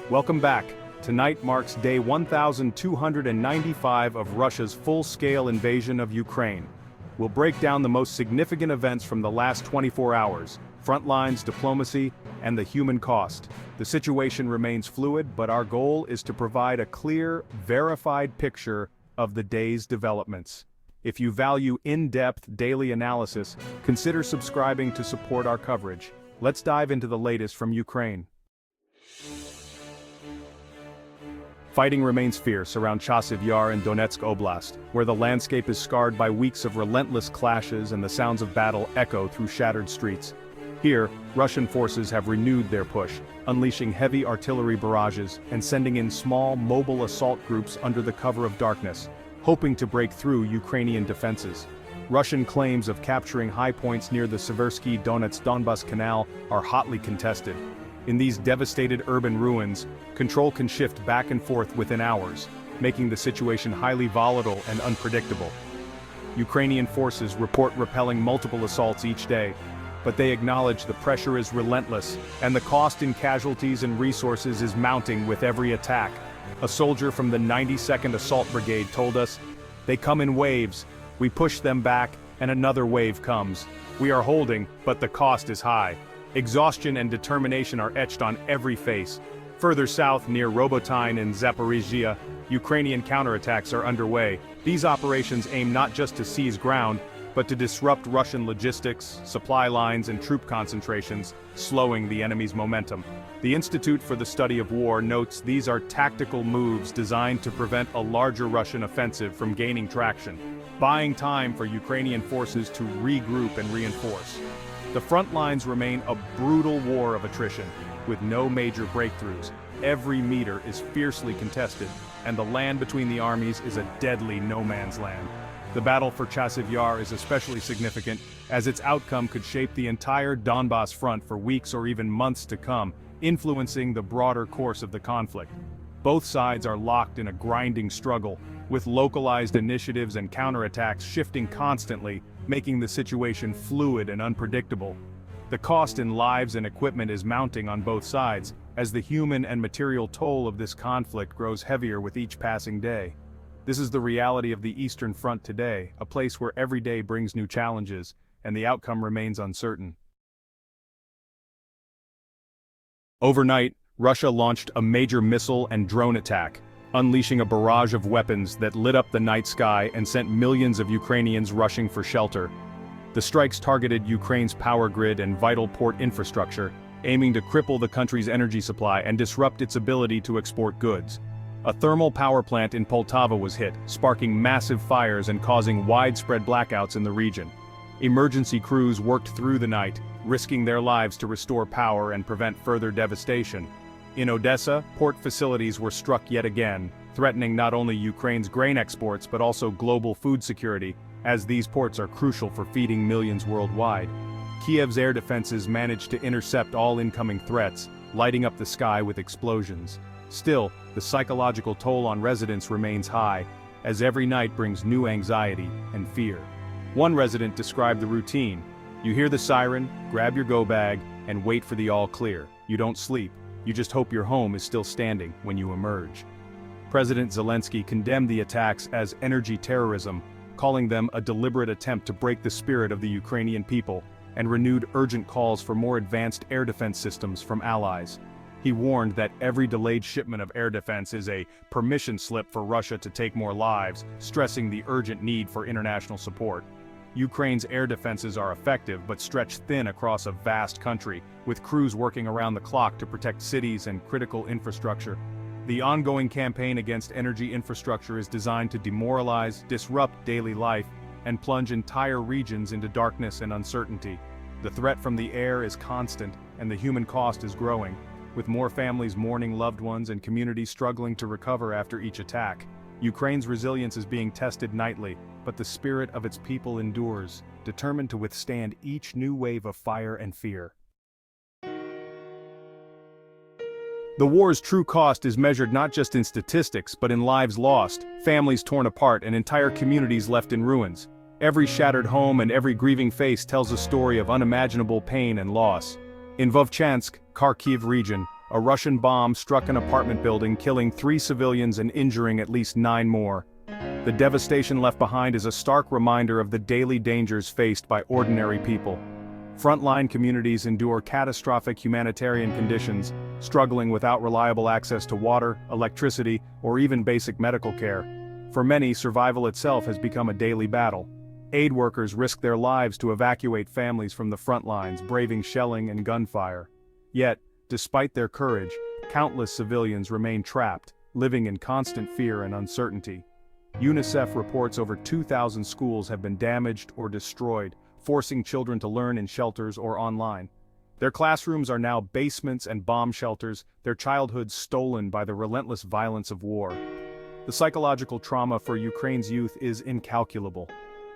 Welcome back. Tonight marks day 1295 of Russia's full-scale invasion of Ukraine. We'll break down the most significant events from the last 24 hours, front lines, diplomacy, and the human cost. The situation remains fluid, but our goal is to provide a clear, verified picture of the day's developments. If you value in-depth daily analysis, consider subscribing to support our coverage. Let's dive into the latest from Ukraine. Fighting remains fierce around Chasiv Yar in Donetsk Oblast, where the landscape is scarred by weeks of relentless clashes and the sounds of battle echo through shattered streets. Here, Russian forces have renewed their push, unleashing heavy artillery barrages and sending in small, mobile assault groups under the cover of darkness, hoping to break through Ukrainian defenses. Russian claims of capturing high points near the Seversky Donetsk-Donbas Canal are hotly contested. In these devastated urban ruins, control can shift back and forth within hours, making the situation highly volatile and unpredictable. Ukrainian forces report repelling multiple assaults each day, but they acknowledge the pressure is relentless, and the cost in casualties and resources is mounting with every attack. A soldier from the 92nd Assault Brigade told us, "They come in waves, we push them back, and another wave comes. We are holding, but the cost is high." Exhaustion and determination are etched on every face. Further south, near Robotyne in Zaporizhzhia, Ukrainian counterattacks are underway. These operations aim not just to seize ground, but to disrupt Russian logistics, supply lines, and troop concentrations, slowing the enemy's momentum. The Institute for the Study of War notes these are tactical moves designed to prevent a larger Russian offensive from gaining traction, buying time for Ukrainian forces to regroup and reinforce. The front lines remain a brutal war of attrition, with no major breakthroughs. Every meter is fiercely contested, and the land between the armies is a deadly no-man's land. The battle for Chasiv Yar is especially significant, as its outcome could shape the entire Donbas front for weeks or even months to come, influencing the broader course of the conflict. Both sides are locked in a grinding struggle, with localized initiatives and counterattacks shifting constantly, making the situation fluid and unpredictable. The cost in lives and equipment is mounting on both sides, as the human and material toll of this conflict grows heavier with each passing day. This is the reality of the Eastern Front today, a place where every day brings new challenges, and the outcome remains uncertain. Overnight, Russia launched a major missile and drone attack, unleashing a barrage of weapons that lit up the night sky and sent millions of Ukrainians rushing for shelter. The strikes targeted Ukraine's power grid and vital port infrastructure, aiming to cripple the country's energy supply and disrupt its ability to export goods. A thermal power plant in Poltava was hit, sparking massive fires and causing widespread blackouts in the region. Emergency crews worked through the night, risking their lives to restore power and prevent further devastation. In Odessa, port facilities were struck yet again, threatening not only Ukraine's grain exports but also global food security, as these ports are crucial for feeding millions worldwide. Kiev's air defenses managed to intercept all incoming threats, lighting up the sky with explosions. Still, the psychological toll on residents remains high, as every night brings new anxiety and fear. One resident described the routine. You hear the siren, grab your go bag, and wait for the all clear. You don't sleep. You just hope your home is still standing when you emerge. President Zelensky condemned the attacks as energy terrorism, calling them a deliberate attempt to break the spirit of the Ukrainian people, and renewed urgent calls for more advanced air defense systems from allies. He warned that every delayed shipment of air defense is a permission slip for Russia to take more lives, stressing the urgent need for international support. Ukraine's air defenses are effective but stretch thin across a vast country, with crews working around the clock to protect cities and critical infrastructure. The ongoing campaign against energy infrastructure is designed to demoralize, disrupt daily life, and plunge entire regions into darkness and uncertainty. The threat from the air is constant, and the human cost is growing, with more families mourning loved ones and communities struggling to recover after each attack. Ukraine's resilience is being tested nightly, but the spirit of its people endures, determined to withstand each new wave of fire and fear. The war's true cost is measured not just in statistics but in lives lost, families torn apart, and entire communities left in ruins. Every shattered home and every grieving face tells a story of unimaginable pain and loss. In Vovchansk, Kharkiv region, a Russian bomb struck an apartment building, killing 3 civilians and injuring at least 9 more. The devastation left behind is a stark reminder of the daily dangers faced by ordinary people. Frontline communities endure catastrophic humanitarian conditions, struggling without reliable access to water, electricity, or even basic medical care. For many, survival itself has become a daily battle. Aid workers risk their lives to evacuate families from the front lines, braving shelling and gunfire. Yet, despite their courage, countless civilians remain trapped, living in constant fear and uncertainty. UNICEF reports over 2,000 schools have been damaged or destroyed, forcing children to learn in shelters or online. Their classrooms are now basements and bomb shelters, their childhoods stolen by the relentless violence of war. The psychological trauma for Ukraine's youth is incalculable.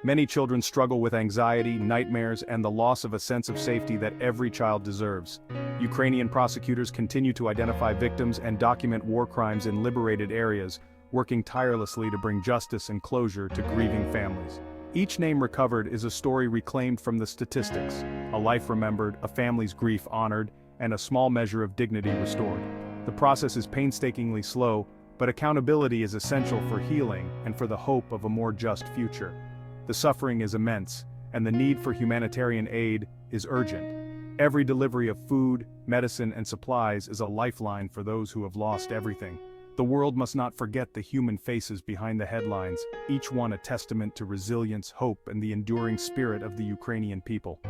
Many children struggle with anxiety, nightmares, and the loss of a sense of safety that every child deserves. Ukrainian prosecutors continue to identify victims and document war crimes in liberated areas, working tirelessly to bring justice and closure to grieving families. Each name recovered is a story reclaimed from the statistics, a life remembered, a family's grief honored, and a small measure of dignity restored. The process is painstakingly slow, but accountability is essential for healing and for the hope of a more just future. The suffering is immense, and the need for humanitarian aid is urgent. Every delivery of food, medicine, and supplies is a lifeline for those who have lost everything. The world must not forget the human faces behind the headlines, each one a testament to resilience, hope, and the enduring spirit of the Ukrainian people.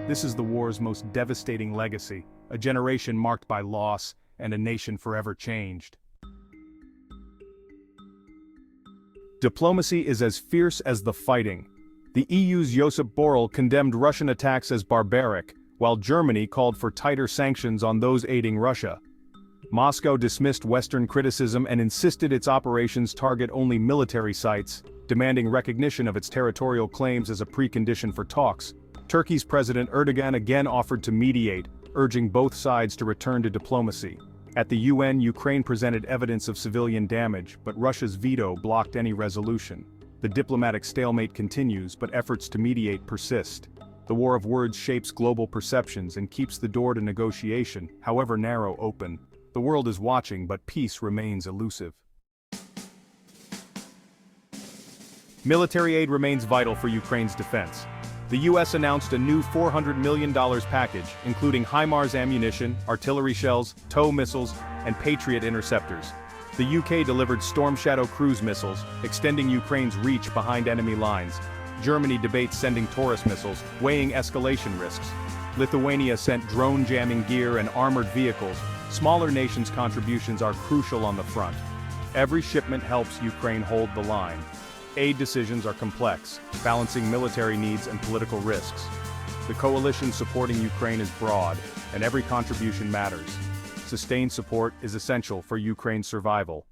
This is the war's most devastating legacy, a generation marked by loss and a nation forever changed. Diplomacy is as fierce as the fighting. The EU's Josep Borrell condemned Russian attacks as barbaric, while Germany called for tighter sanctions on those aiding Russia. Moscow dismissed Western criticism and insisted its operations target only military sites, demanding recognition of its territorial claims as a precondition for talks. Turkey's President Erdogan again offered to mediate, urging both sides to return to diplomacy. At the UN, Ukraine presented evidence of civilian damage, but Russia's veto blocked any resolution. The diplomatic stalemate continues, but efforts to mediate persist. The war of words shapes global perceptions and keeps the door to negotiation, however narrow, open. The world is watching, but peace remains elusive. Military aid remains vital for Ukraine's defense. The U.S. announced a new $400 million package, including HIMARS ammunition, artillery shells, TOW missiles, and Patriot interceptors. The UK delivered Storm Shadow cruise missiles, extending Ukraine's reach behind enemy lines. Germany debates sending Taurus missiles, weighing escalation risks. Lithuania sent drone jamming gear and armored vehicles. Smaller nations' contributions are crucial on the front. Every shipment helps Ukraine hold the line. Aid decisions are complex, balancing military needs and political risks. The coalition supporting Ukraine is broad, and every contribution matters. Sustained support is essential for Ukraine's survival.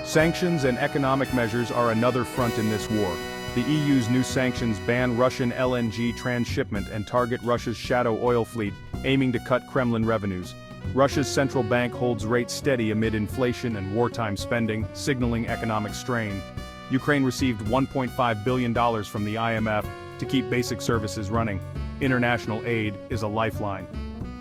Sanctions and economic measures are another front in this war. The EU's new sanctions ban Russian LNG transshipment and target Russia's shadow oil fleet, aiming to cut Kremlin revenues. Russia's central bank holds rates steady amid inflation and wartime spending, signaling economic strain. Ukraine received $1.5 billion from the IMF to keep basic services running. International aid is a lifeline.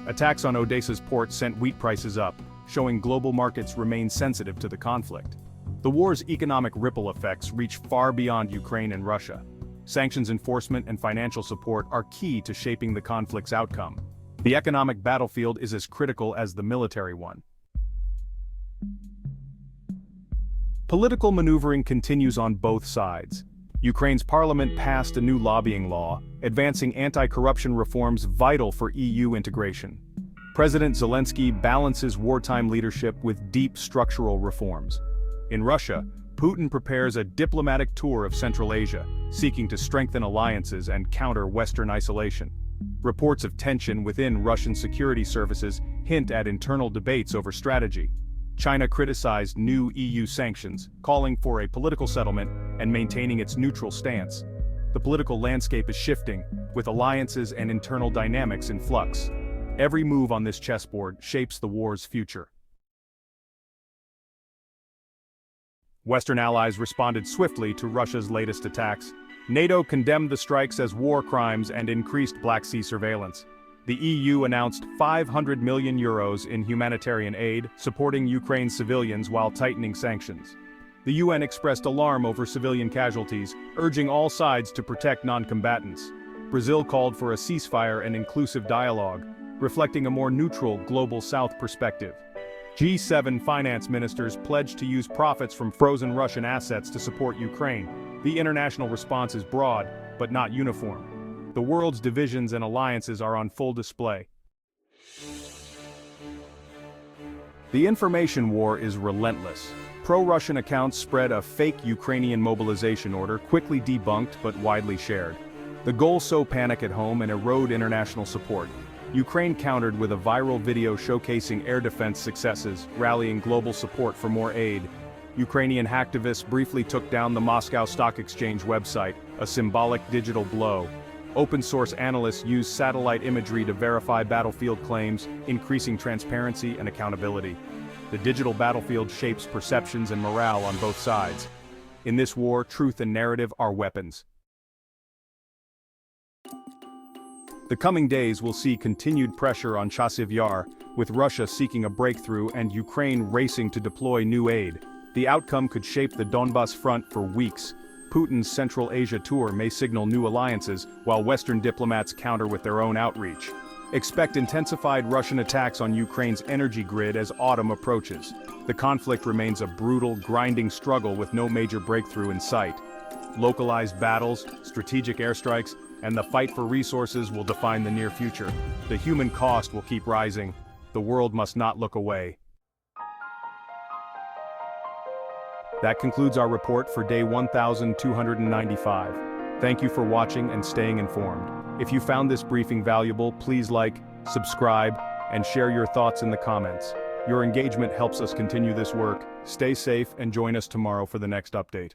Attacks on Odessa's port sent wheat prices up, showing global markets remain sensitive to the conflict. The war's economic ripple effects reach far beyond Ukraine and Russia. Sanctions enforcement and financial support are key to shaping the conflict's outcome. The economic battlefield is as critical as the military one. Political maneuvering continues on both sides. Ukraine's parliament passed a new lobbying law, advancing anti-corruption reforms vital for EU integration. President Zelensky balances wartime leadership with deep structural reforms. In Russia, Putin prepares a diplomatic tour of Central Asia, seeking to strengthen alliances and counter Western isolation. Reports of tension within Russian security services hint at internal debates over strategy. China criticized new EU sanctions, calling for a political settlement and maintaining its neutral stance. The political landscape is shifting, with alliances and internal dynamics in flux. Every move on this chessboard shapes the war's future. Western allies responded swiftly to Russia's latest attacks. NATO condemned the strikes as war crimes and increased Black Sea surveillance. The EU announced €500 million in humanitarian aid, supporting Ukraine's civilians while tightening sanctions. The UN expressed alarm over civilian casualties, urging all sides to protect non-combatants. Brazil called for a ceasefire and inclusive dialogue, reflecting a more neutral global South perspective. G7 finance ministers pledged to use profits from frozen Russian assets to support Ukraine. The international response is broad, but not uniform. The world's divisions and alliances are on full display. The information war is relentless. Pro-Russian accounts spread a fake Ukrainian mobilization order, quickly debunked but widely shared. The goals sow panic at home and erode international support. Ukraine countered with a viral video showcasing air defense successes, rallying global support for more aid. Ukrainian hacktivists briefly took down the Moscow Stock Exchange website, a symbolic digital blow. Open-source analysts used satellite imagery to verify battlefield claims, increasing transparency and accountability. The digital battlefield shapes perceptions and morale on both sides. In this war, truth and narrative are weapons. The coming days will see continued pressure on Chasiv Yar, with Russia seeking a breakthrough and Ukraine racing to deploy new aid. The outcome could shape the Donbas front for weeks. Putin's Central Asia tour may signal new alliances, while Western diplomats counter with their own outreach. Expect intensified Russian attacks on Ukraine's energy grid as autumn approaches. The conflict remains a brutal, grinding struggle with no major breakthrough in sight. Localized battles, strategic airstrikes, and the fight for resources will define the near future. The human cost will keep rising. The world must not look away. That concludes our report for day 1295. Thank you for watching and staying informed. If you found this briefing valuable, please like, subscribe, and share your thoughts in the comments. Your engagement helps us continue this work. Stay safe and join us tomorrow for the next update.